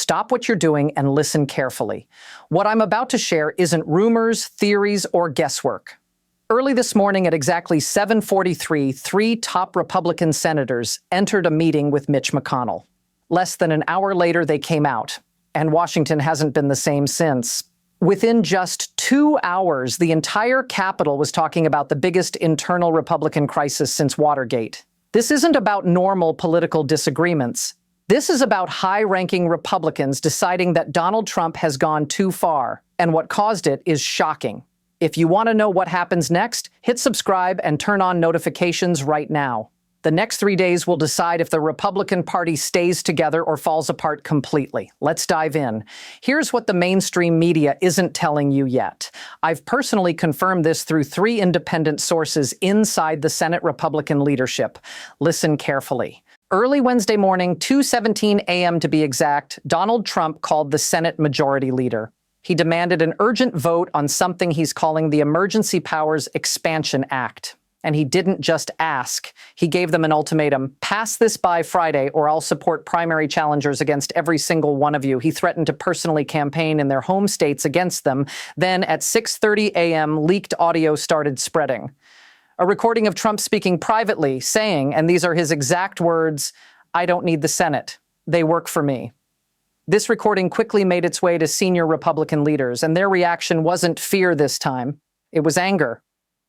stop what you're doing and listen carefully. What I'm about to share isn't rumors, theories, or guesswork. Early this morning at exactly 7:43, 3 top Republican senators entered a meeting with Mitch McConnell. Less than an hour later, they came out, and Washington hasn't been the same since. Within just 2 hours, the entire Capitol was talking about the biggest internal Republican crisis since Watergate. This isn't about normal political disagreements. This is about high-ranking Republicans deciding that Donald Trump has gone too far, and what caused it is shocking. If you want to know what happens next, hit subscribe and turn on notifications right now. The next 3 days will decide if the Republican Party stays together or falls apart completely. Let's dive in. Here's what the mainstream media isn't telling you yet. I've personally confirmed this through 3 independent sources inside the Senate Republican leadership. Listen carefully. Early Wednesday morning, 2:17 a.m. to be exact, Donald Trump called the Senate Majority Leader. He demanded an urgent vote on something he's calling the Emergency Powers Expansion Act. And he didn't just ask. He gave them an ultimatum. Pass this by Friday or I'll support primary challengers against every single one of you. He threatened to personally campaign in their home states against them. Then at 6:30 a.m., leaked audio started spreading. A recording of Trump speaking privately, saying, and these are his exact words, "I don't need the Senate. They work for me." This recording quickly made its way to senior Republican leaders, and their reaction wasn't fear this time. It was anger.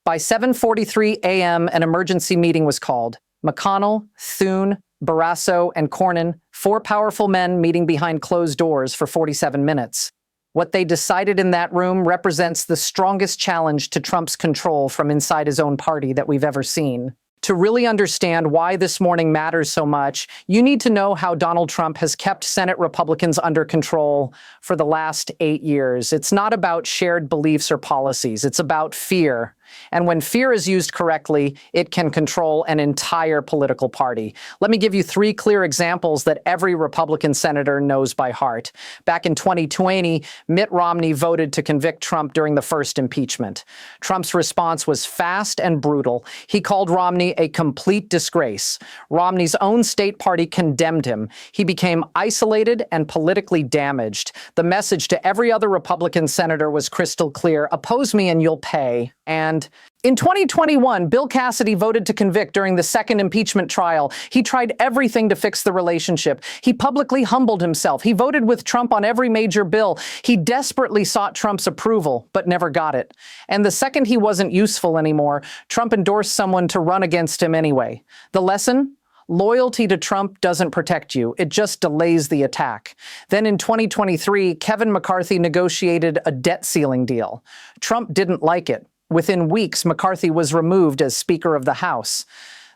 By 7:43 a.m., an emergency meeting was called. McConnell, Thune, Barrasso, and Cornyn, 4 powerful men meeting behind closed doors for 47 minutes. What they decided in that room represents the strongest challenge to Trump's control from inside his own party that we've ever seen. To really understand why this morning matters so much, you need to know how Donald Trump has kept Senate Republicans under control for the last 8 years. It's not about shared beliefs or policies. It's about fear. And when fear is used correctly, it can control an entire political party. Let me give you 3 clear examples that every Republican senator knows by heart. Back in 2020, Mitt Romney voted to convict Trump during the first impeachment. Trump's response was fast and brutal. He called Romney a complete disgrace. Romney's own state party condemned him. He became isolated and politically damaged. The message to every other Republican senator was crystal clear: oppose me and you'll pay. And in 2021, Bill Cassidy voted to convict during the second impeachment trial. He tried everything to fix the relationship. He publicly humbled himself. He voted with Trump on every major bill. He desperately sought Trump's approval, but never got it. And the second he wasn't useful anymore, Trump endorsed someone to run against him anyway. The lesson? Loyalty to Trump doesn't protect you. It just delays the attack. Then in 2023, Kevin McCarthy negotiated a debt ceiling deal. Trump didn't like it. Within weeks, McCarthy was removed as Speaker of the House.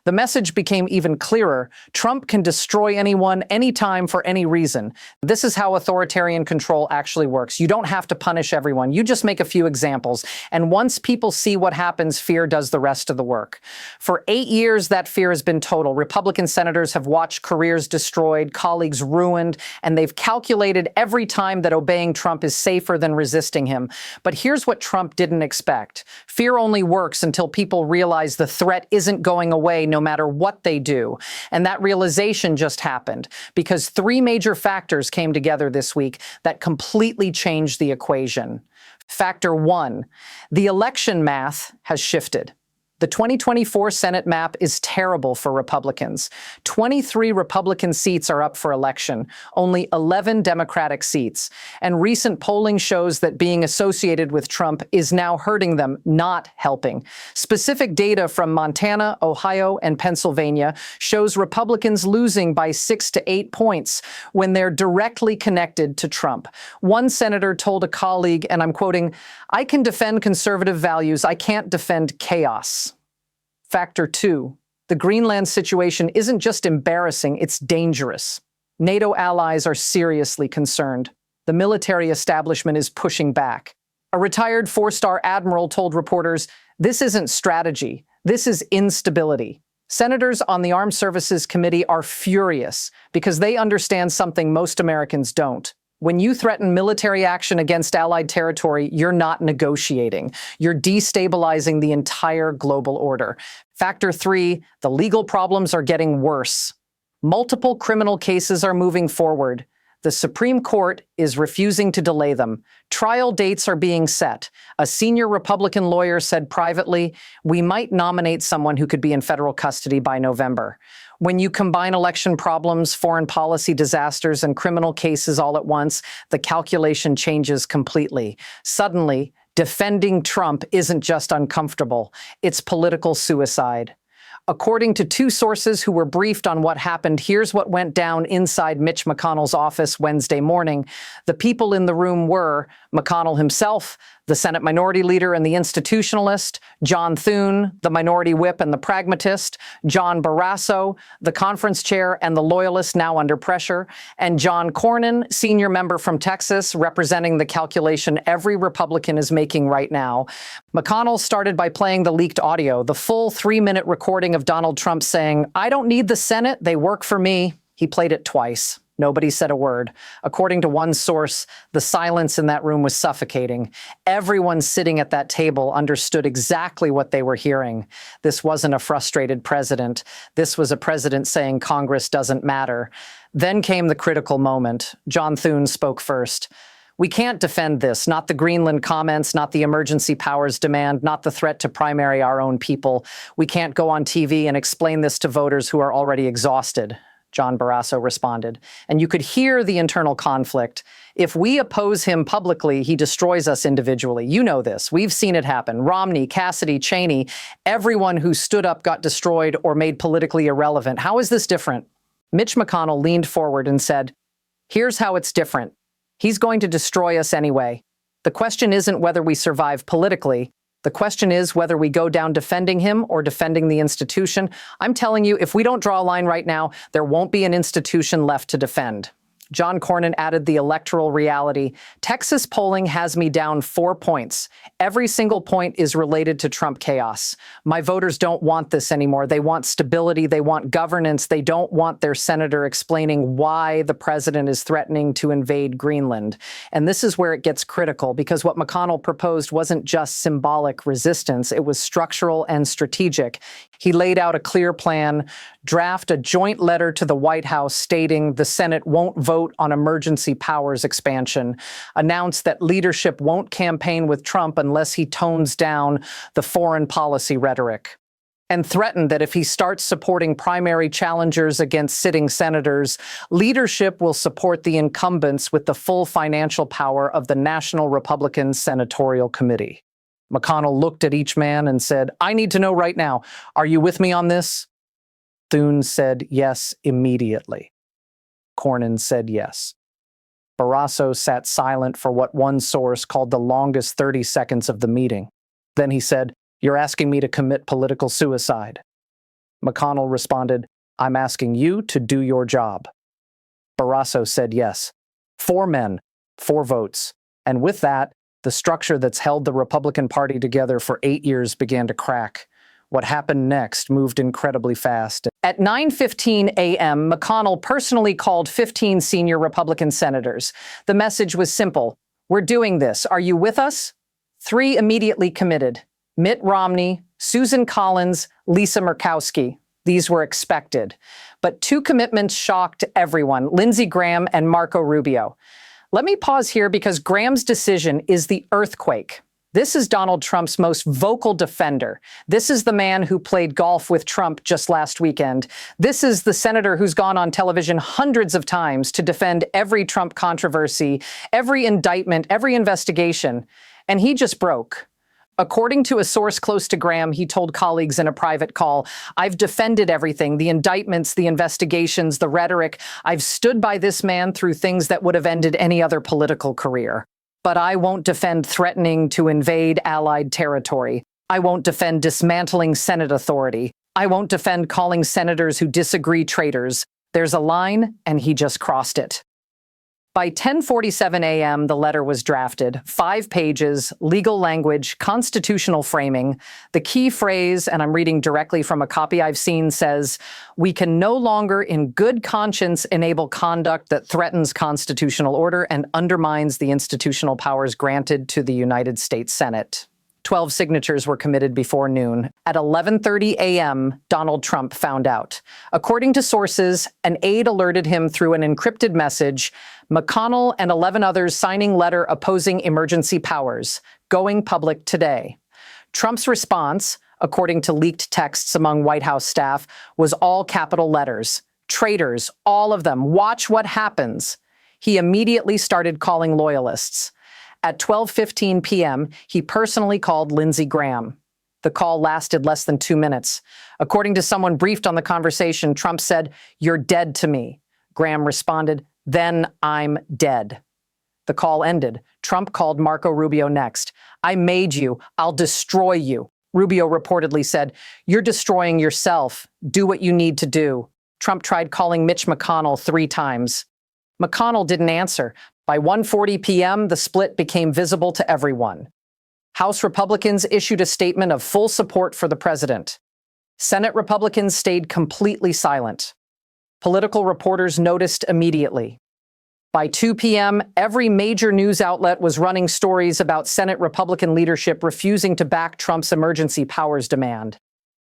The message became even clearer. Trump can destroy anyone, anytime, for any reason. This is how authoritarian control actually works. You don't have to punish everyone. You just make a few examples. And once people see what happens, fear does the rest of the work. For 8 years, that fear has been total. Republican senators have watched careers destroyed, colleagues ruined, and they've calculated every time that obeying Trump is safer than resisting him. But here's what Trump didn't expect. Fear only works until people realize the threat isn't going away no matter what they do. And that realization just happened because 3 major factors came together this week that completely changed the equation. Factor 1, the election math has shifted. The 2024 Senate map is terrible for Republicans. 23 Republican seats are up for election, only 11 Democratic seats. And recent polling shows that being associated with Trump is now hurting them, not helping. Specific data from Montana, Ohio, and Pennsylvania shows Republicans losing by 6 to 8 points when they're directly connected to Trump. One senator told a colleague, and I'm quoting, "I can defend conservative values. I can't defend chaos." Factor 2, the Greenland situation isn't just embarrassing, it's dangerous. NATO allies are seriously concerned. The military establishment is pushing back. A retired 4-star admiral told reporters, "This isn't strategy, this is instability." Senators on the Armed Services Committee are furious because they understand something most Americans don't. When you threaten military action against allied territory, you're not negotiating. You're destabilizing the entire global order. Factor 3, the legal problems are getting worse. Multiple criminal cases are moving forward. The Supreme Court is refusing to delay them. Trial dates are being set. A senior Republican lawyer said privately, "We might nominate someone who could be in federal custody by November." When you combine election problems, foreign policy disasters, and criminal cases all at once, the calculation changes completely. Suddenly, defending Trump isn't just uncomfortable, it's political suicide. According to two sources who were briefed on what happened, here's what went down inside Mitch McConnell's office Wednesday morning. The people in the room were McConnell himself, the Senate Minority Leader and the Institutionalist, John Thune, the Minority Whip and the Pragmatist, John Barrasso, the Conference Chair and the Loyalist now under pressure, and John Cornyn, Senior Member from Texas, representing the calculation every Republican is making right now. McConnell started by playing the leaked audio, the full 3-minute recording of Donald Trump saying, "I don't need the Senate, they work for me." He played it twice. Nobody said a word. According to one source, the silence in that room was suffocating. Everyone sitting at that table understood exactly what they were hearing. This wasn't a frustrated president. This was a president saying Congress doesn't matter. Then came the critical moment. John Thune spoke first. "We can't defend this, not the Greenland comments, not the emergency powers demand, not the threat to primary our own people. We can't go on TV and explain this to voters who are already exhausted." John Barrasso responded. And you could hear the internal conflict. If we oppose him publicly, he destroys us individually. You know this. We've seen it happen. Romney, Cassidy, Cheney, everyone who stood up got destroyed or made politically irrelevant. How is this different? Mitch McConnell leaned forward and said, "Here's how it's different. He's going to destroy us anyway. The question isn't whether we survive politically. The question is whether we go down defending him or defending the institution. I'm telling you, if we don't draw a line right now, there won't be an institution left to defend." John Cornyn added the electoral reality. "Texas polling has me down 4 points. Every single point is related to Trump chaos. My voters don't want this anymore. They want stability. They want governance. They don't want their senator explaining why the president is threatening to invade Greenland." And this is where it gets critical, because what McConnell proposed wasn't just symbolic resistance. It was structural and strategic. He laid out a clear plan, draft a joint letter to the White House stating the Senate won't vote on emergency powers expansion, announce that leadership won't campaign with Trump unless he tones down the foreign policy rhetoric, and threatened that if he starts supporting primary challengers against sitting senators, leadership will support the incumbents with the full financial power of the National Republican Senatorial Committee. McConnell looked at each man and said, "I need to know right now, are you with me on this?" Thune said yes immediately. Cornyn said yes. Barrasso sat silent for what one source called the longest 30 seconds of the meeting. Then he said, "You're asking me to commit political suicide." McConnell responded, "I'm asking you to do your job." Barrasso said yes. 4 men, 4 votes. And with that, the structure that's held the Republican Party together for 8 years began to crack. What happened next moved incredibly fast. At 9:15 a.m., McConnell personally called 15 senior Republican senators. The message was simple. "We're doing this. Are you with us?" 3 immediately committed. Mitt Romney, Susan Collins, Lisa Murkowski. These were expected. But 2 commitments shocked everyone, Lindsey Graham and Marco Rubio. Let me pause here because Graham's decision is the earthquake. This is Donald Trump's most vocal defender. This is the man who played golf with Trump just last weekend. This is the senator who's gone on television hundreds of times to defend every Trump controversy, every indictment, every investigation. And he just broke. According to a source close to Graham, he told colleagues in a private call, "I've defended everything, the indictments, the investigations, the rhetoric. I've stood by this man through things that would have ended any other political career. But I won't defend threatening to invade allied territory. I won't defend dismantling Senate authority. I won't defend calling senators who disagree traitors. There's a line, and he just crossed it." By 10:47 a.m., the letter was drafted. 5 pages, legal language, constitutional framing. The key phrase, and I'm reading directly from a copy I've seen, says, "We can no longer in good conscience enable conduct that threatens constitutional order and undermines the institutional powers granted to the United States Senate." 12 signatures were committed before noon. At 11:30 a.m., Donald Trump found out. According to sources, an aide alerted him through an encrypted message, McConnell and 11 others signing letter opposing emergency powers, going public today. Trump's response, according to leaked texts among White House staff, was all capital letters. Traitors, all of them. Watch what happens. He immediately started calling loyalists. At 12:15 p.m., he personally called Lindsey Graham. The call lasted less than 2 minutes. According to someone briefed on the conversation, Trump said, "You're dead to me." Graham responded, "Then I'm dead." The call ended. Trump called Marco Rubio next. "I made you. I'll destroy you." Rubio reportedly said, "You're destroying yourself. Do what you need to do." Trump tried calling Mitch McConnell 3 times. McConnell didn't answer. By 1:40 p.m., the split became visible to everyone. House Republicans issued a statement of full support for the president. Senate Republicans stayed completely silent. Political reporters noticed immediately. By 2 p.m., every major news outlet was running stories about Senate Republican leadership refusing to back Trump's emergency powers demand.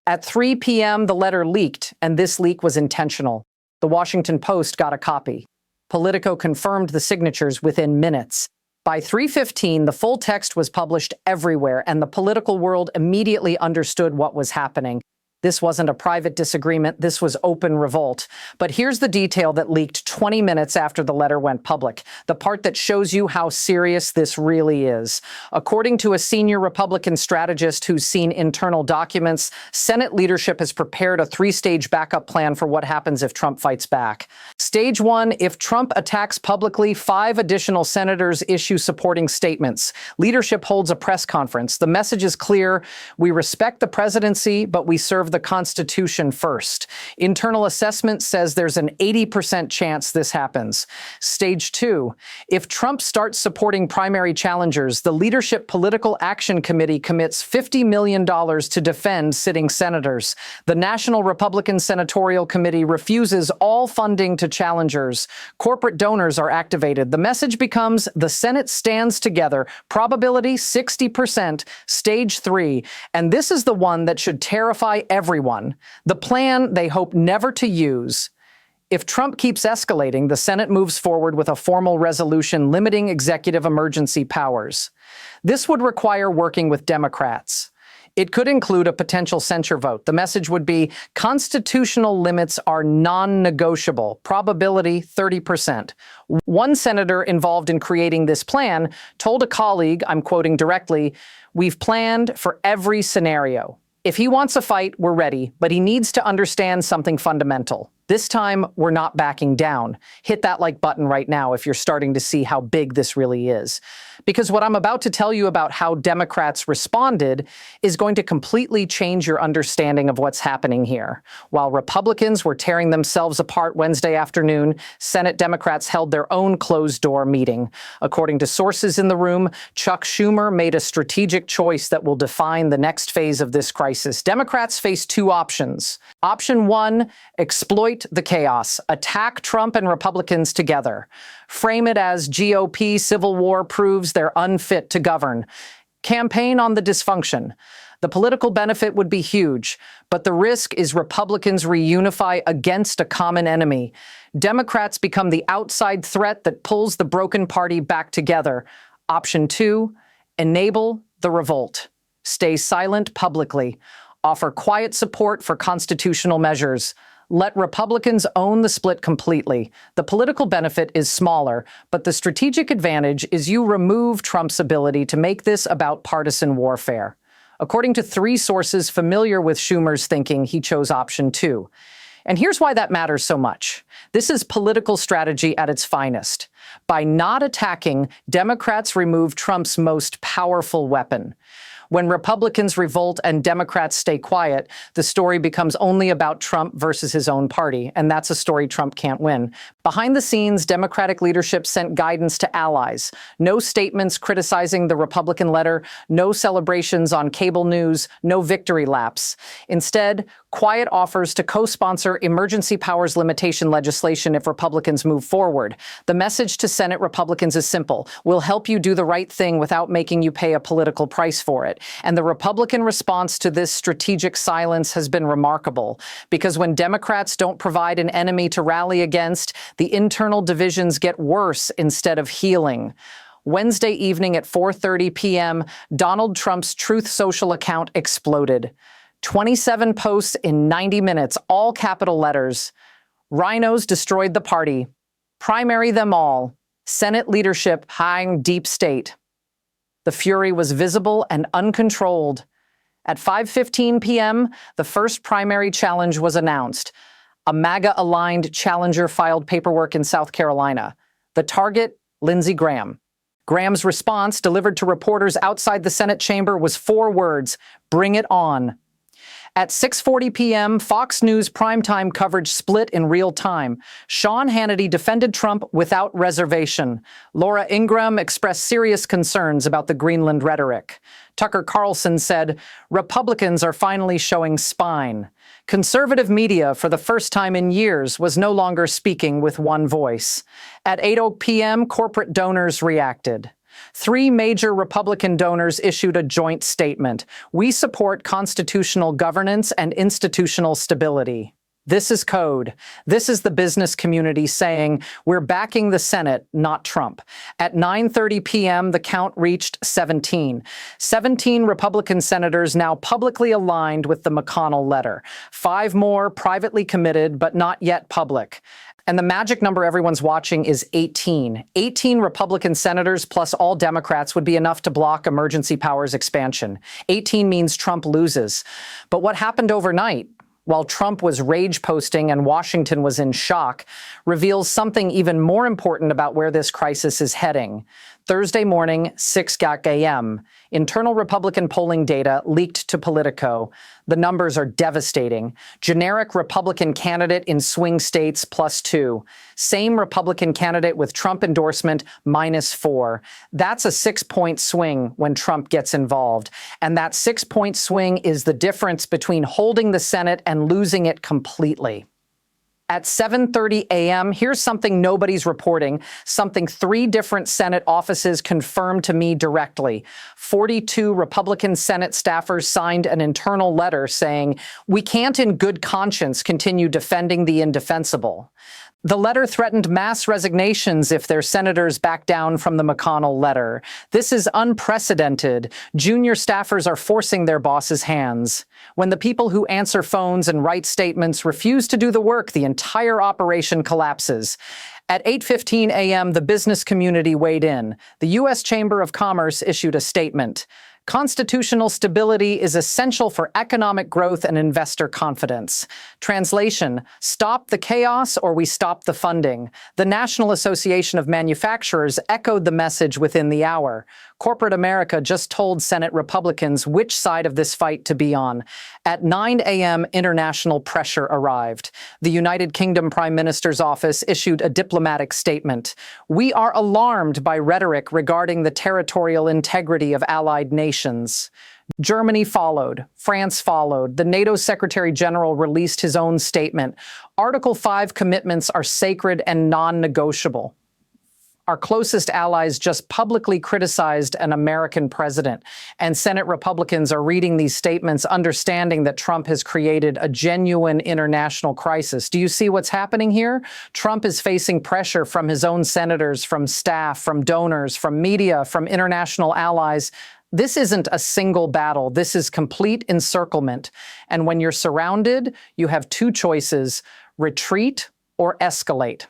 At 3 p.m., the letter leaked, and this leak was intentional. The Washington Post got a copy. Politico confirmed the signatures within minutes. By 3:15, the full text was published everywhere, and the political world immediately understood what was happening. This wasn't a private disagreement, this was open revolt. But here's the detail that leaked 20 minutes after the letter went public, the part that shows you how serious this really is. According to a senior Republican strategist who's seen internal documents, Senate leadership has prepared a 3-stage backup plan for what happens if Trump fights back. Stage 1, if Trump attacks publicly, 5 additional senators issue supporting statements. Leadership holds a press conference. The message is clear: we respect the presidency, but we serve the Constitution first. Internal assessment says there's an 80% chance this happens. Stage 2, if Trump starts supporting primary challengers, the Leadership Political Action Committee commits $50 million to defend sitting senators. The National Republican Senatorial Committee refuses all funding to challengers. Corporate donors are activated. The message becomes the Senate stands together. Probability 60%, stage 3. And this is the one that should terrify everyone. The plan they hope never to use. If Trump keeps escalating, the Senate moves forward with a formal resolution limiting executive emergency powers. This would require working with Democrats. It could include a potential censure vote. The message would be constitutional limits are non-negotiable, probability 30%. One senator involved in creating this plan told a colleague, I'm quoting directly, "We've planned for every scenario. If he wants a fight, we're ready, but he needs to understand something fundamental. This time, we're not backing down." Hit that like button right now if you're starting to see how big this really is. Because what I'm about to tell you about how Democrats responded is going to completely change your understanding of what's happening here. While Republicans were tearing themselves apart Wednesday afternoon, Senate Democrats held their own closed-door meeting. According to sources in the room, Chuck Schumer made a strategic choice that will define the next phase of this crisis. Democrats face 2 options. Option 1, exploit the chaos, attack Trump and Republicans together. Frame it as GOP civil war proves they're unfit to govern. Campaign on the dysfunction. The political benefit would be huge, but the risk is Republicans reunify against a common enemy. Democrats become the outside threat that pulls the broken party back together. Option 2, enable the revolt. Stay silent publicly. Offer quiet support for constitutional measures. Let Republicans own the split completely. The political benefit is smaller, but the strategic advantage is you remove Trump's ability to make this about partisan warfare. According to 3 sources familiar with Schumer's thinking, he chose option 2. And here's why that matters so much. This is political strategy at its finest. By not attacking, Democrats remove Trump's most powerful weapon. When Republicans revolt and Democrats stay quiet, the story becomes only about Trump versus his own party, and that's a story Trump can't win. Behind the scenes, Democratic leadership sent guidance to allies. No statements criticizing the Republican letter, no celebrations on cable news, no victory laps. Instead, quiet offers to co-sponsor emergency powers limitation legislation if Republicans move forward. The message to Senate Republicans is simple. We'll help you do the right thing without making you pay a political price for it. And the Republican response to this strategic silence has been remarkable, because when Democrats don't provide an enemy to rally against, the internal divisions get worse instead of healing. Wednesday evening at 4:30 p.m., Donald Trump's Truth Social account exploded. 27 posts in 90 minutes, all capital letters. Rhinos destroyed the party. Primary them all. Senate leadership hiding deep state. The fury was visible and uncontrolled. At 5:15 p.m., the first primary challenge was announced. A MAGA-aligned challenger filed paperwork in South Carolina. The target, Lindsey Graham. Graham's response, delivered to reporters outside the Senate chamber, was 4 words: bring it on. At 6:40 p.m., Fox News primetime coverage split in real time. Sean Hannity defended Trump without reservation. Laura Ingraham expressed serious concerns about the Greenland rhetoric. Tucker Carlson said, Republicans are finally showing spine. Conservative media, for the first time in years, was no longer speaking with one voice. At 8:00 p.m., corporate donors reacted. 3 major Republican donors issued a joint statement. We support constitutional governance and institutional stability. This is code. This is the business community saying, we're backing the Senate, not Trump. At 9:30 p.m., the count reached 17. 17 Republican senators now publicly aligned with the McConnell letter. 5 more privately committed, but not yet public. And the magic number everyone's watching is 18. 18 Republican senators plus all Democrats would be enough to block emergency powers expansion. 18 means Trump loses. But what happened overnight, while Trump was rage posting and Washington was in shock, reveals something even more important about where this crisis is heading. Thursday morning, 6 a.m., internal Republican polling data leaked to Politico. The numbers are devastating. Generic Republican candidate in swing states +2. Same Republican candidate with Trump endorsement -4. That's a 6-point swing when Trump gets involved. And that 6-point swing is the difference between holding the Senate and losing it completely. At 7:30 a.m., here's something nobody's reporting, something 3 different Senate offices confirmed to me directly. 42 Republican Senate staffers signed an internal letter saying, we can't in good conscience continue defending the indefensible. The letter threatened mass resignations if their senators back down from the McConnell letter. This is unprecedented. Junior staffers are forcing their bosses' hands. When the people who answer phones and write statements refuse to do the work, the entire operation collapses. At 8:15 a.m., the business community weighed in. The U.S. Chamber of Commerce issued a statement. Constitutional stability is essential for economic growth and investor confidence. Translation, stop the chaos or we stop the funding. The National Association of Manufacturers echoed the message within the hour. Corporate America just told Senate Republicans which side of this fight to be on. At 9 a.m., international pressure arrived. The United Kingdom Prime Minister's office issued a diplomatic statement. We are alarmed by rhetoric regarding the territorial integrity of allied nations. Germany followed. France followed. The NATO Secretary General released his own statement. Article 5 commitments are sacred and non-negotiable. Our closest allies just publicly criticized an American president, and Senate Republicans are reading these statements understanding that Trump has created a genuine international crisis. Do you see what's happening here? Trump is facing pressure from his own senators, from staff, from donors, from media, from international allies. This isn't a single battle. This is complete encirclement. And when you're surrounded, you have 2 choices: retreat or escalate.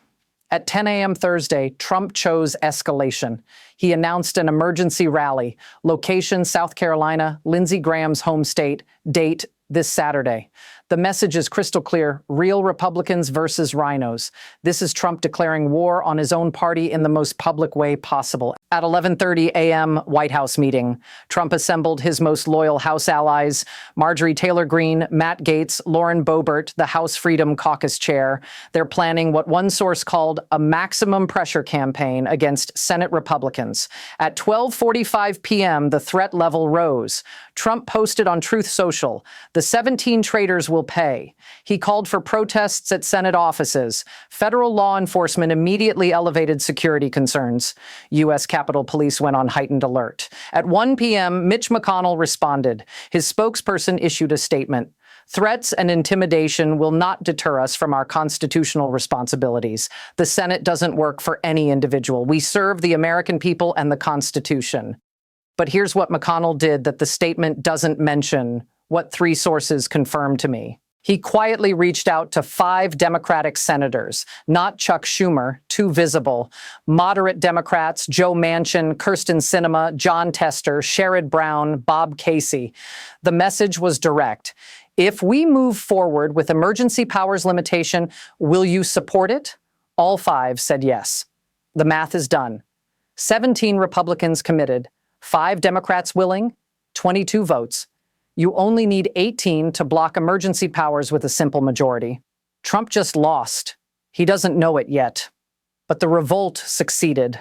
At 10 a.m. Thursday, Trump chose escalation. He announced an emergency rally. Location, South Carolina, Lindsey Graham's home state. Date, this Saturday. The message is crystal clear: real Republicans versus rhinos. This is Trump declaring war on his own party in the most public way possible. At 11:30 a.m., White House meeting. Trump assembled his most loyal House allies: Marjorie Taylor Greene, Matt Gaetz, Lauren Boebert, the House Freedom Caucus chair. They're planning what one source called a maximum pressure campaign against Senate Republicans. At 12:45 p.m., the threat level rose. Trump posted on Truth Social, "The 17 traitors will will pay. He called for protests at Senate offices. Federal law enforcement immediately elevated security concerns. U.S. Capitol Police went on heightened alert. At 1 p.m., Mitch McConnell responded. His spokesperson issued a statement. Threats and intimidation will not deter us from our constitutional responsibilities. The Senate doesn't work for any individual. We serve the American people and the Constitution. But here's what McConnell did that the statement doesn't mention, what 3 sources confirmed to me. He quietly reached out to 5 Democratic senators, not Chuck Schumer, too visible, moderate Democrats, Joe Manchin, Kirsten Sinema, John Tester, Sherrod Brown, Bob Casey. The message was direct. If we move forward with emergency powers limitation, will you support it? All 5 said yes. The math is done. 17 Republicans committed. 5 Democrats willing, 22 votes. You only need 18 to block emergency powers with a simple majority. Trump just lost. He doesn't know it yet. But the revolt succeeded.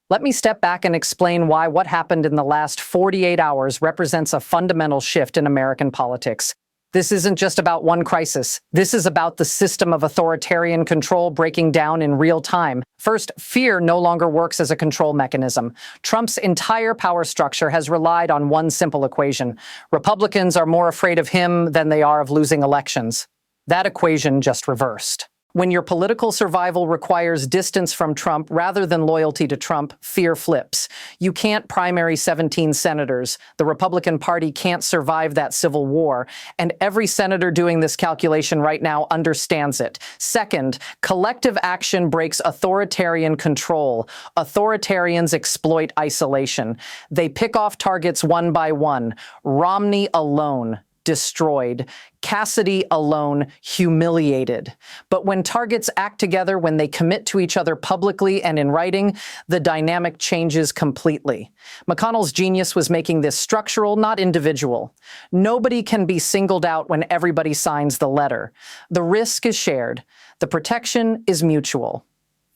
Let me step back and explain why what happened in the last 48 hours represents a fundamental shift in American politics. This isn't just about one crisis. This is about the system of authoritarian control breaking down in real time. First, fear no longer works as a control mechanism. Trump's entire power structure has relied on one simple equation. Republicans are more afraid of him than they are of losing elections. That equation just reversed. When your political survival requires distance from Trump rather than loyalty to Trump, fear flips. You can't primary 17 senators. The Republican Party can't survive that civil war. And every senator doing this calculation right now understands it. Second, collective action breaks authoritarian control. Authoritarians exploit isolation. They pick off targets one by one. Romney alone destroyed. Cassidy alone humiliated. But when targets act together, when they commit to each other publicly and in writing, the dynamic changes completely. McConnell's genius was making this structural, not individual. Nobody can be singled out when everybody signs the letter. The risk is shared. The protection is mutual.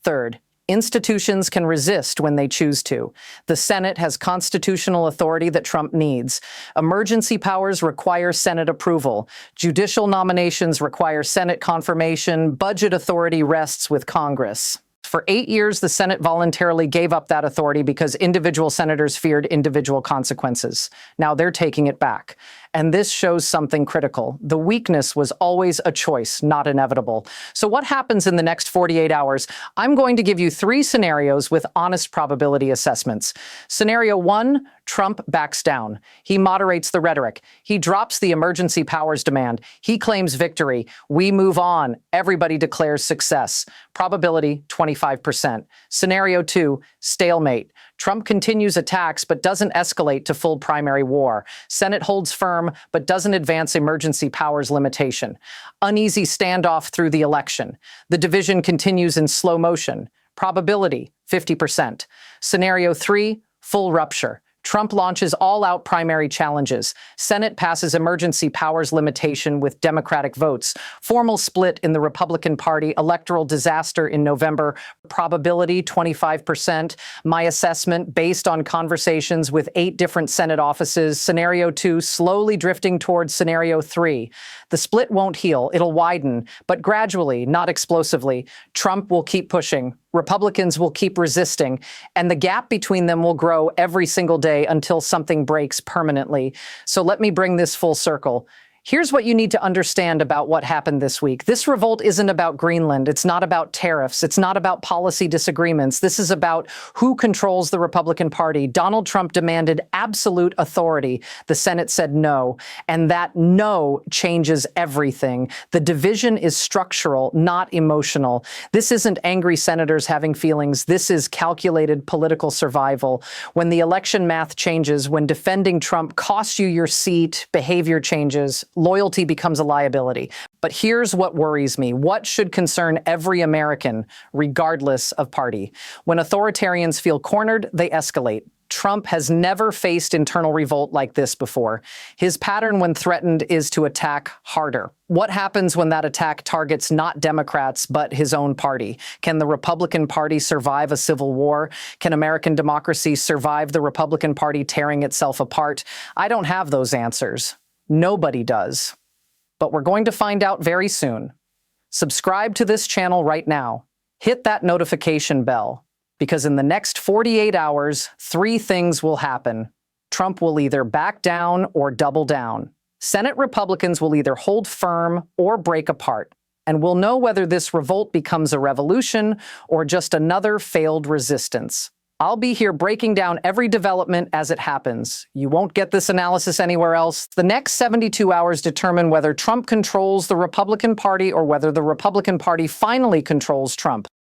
Third, institutions can resist when they choose to. The Senate has constitutional authority that Trump needs. Emergency powers require Senate approval. Judicial nominations require Senate confirmation. Budget authority rests with Congress. For 8 years, the Senate voluntarily gave up that authority because individual senators feared individual consequences. Now they're taking it back. And this shows something critical. The weakness was always a choice, not inevitable. So what happens in the next 48 hours? I'm going to give you 3 scenarios with honest probability assessments. Scenario 1, Trump backs down. He moderates the rhetoric. He drops the emergency powers demand. He claims victory. We move on. Everybody declares success. Probability 25%. Scenario 2, stalemate. Trump continues attacks but doesn't escalate to full primary war. Senate holds firm but doesn't advance emergency powers limitation. Uneasy standoff through the election. The division continues in slow motion. Probability 50%. Scenario 3, full rupture. Trump launches all-out primary challenges. Senate passes emergency powers limitation with Democratic votes. Formal split in the Republican Party. Electoral disaster in November. Probability 25%. My assessment based on conversations with 8 different Senate offices. Scenario 2 slowly drifting towards scenario 3. The split won't heal. It'll widen, but gradually, not explosively. Trump will keep pushing. Republicans will keep resisting, and the gap between them will grow every single day until something breaks permanently. So let me bring this full circle. Here's what you need to understand about what happened this week. This revolt isn't about Greenland. It's not about tariffs. It's not about policy disagreements. This is about who controls the Republican Party. Donald Trump demanded absolute authority. The Senate said no, and that no changes everything. The division is structural, not emotional. This isn't angry senators having feelings. This is calculated political survival. When the election math changes, when defending Trump costs you your seat, behavior changes. Loyalty becomes a liability. But here's what worries me. What should concern every American, regardless of party? When authoritarians feel cornered, they escalate. Trump has never faced internal revolt like this before. His pattern when threatened is to attack harder. What happens when that attack targets not Democrats, but his own party? Can the Republican Party survive a civil war? Can American democracy survive the Republican Party tearing itself apart? I don't have those answers. Nobody does. but we're going to find out very soon. Subscribe to this channel right now. Hit that notification bell, because in the next 48 hours, 3 things will happen. Trump will either back down or double down. Senate Republicans will either hold firm or break apart, and we'll know whether this revolt becomes a revolution or just another failed resistance. I'll be here breaking down every development as it happens. You won't get this analysis anywhere else. The next 72 hours determine whether Trump controls the Republican Party or whether the Republican Party finally controls Trump.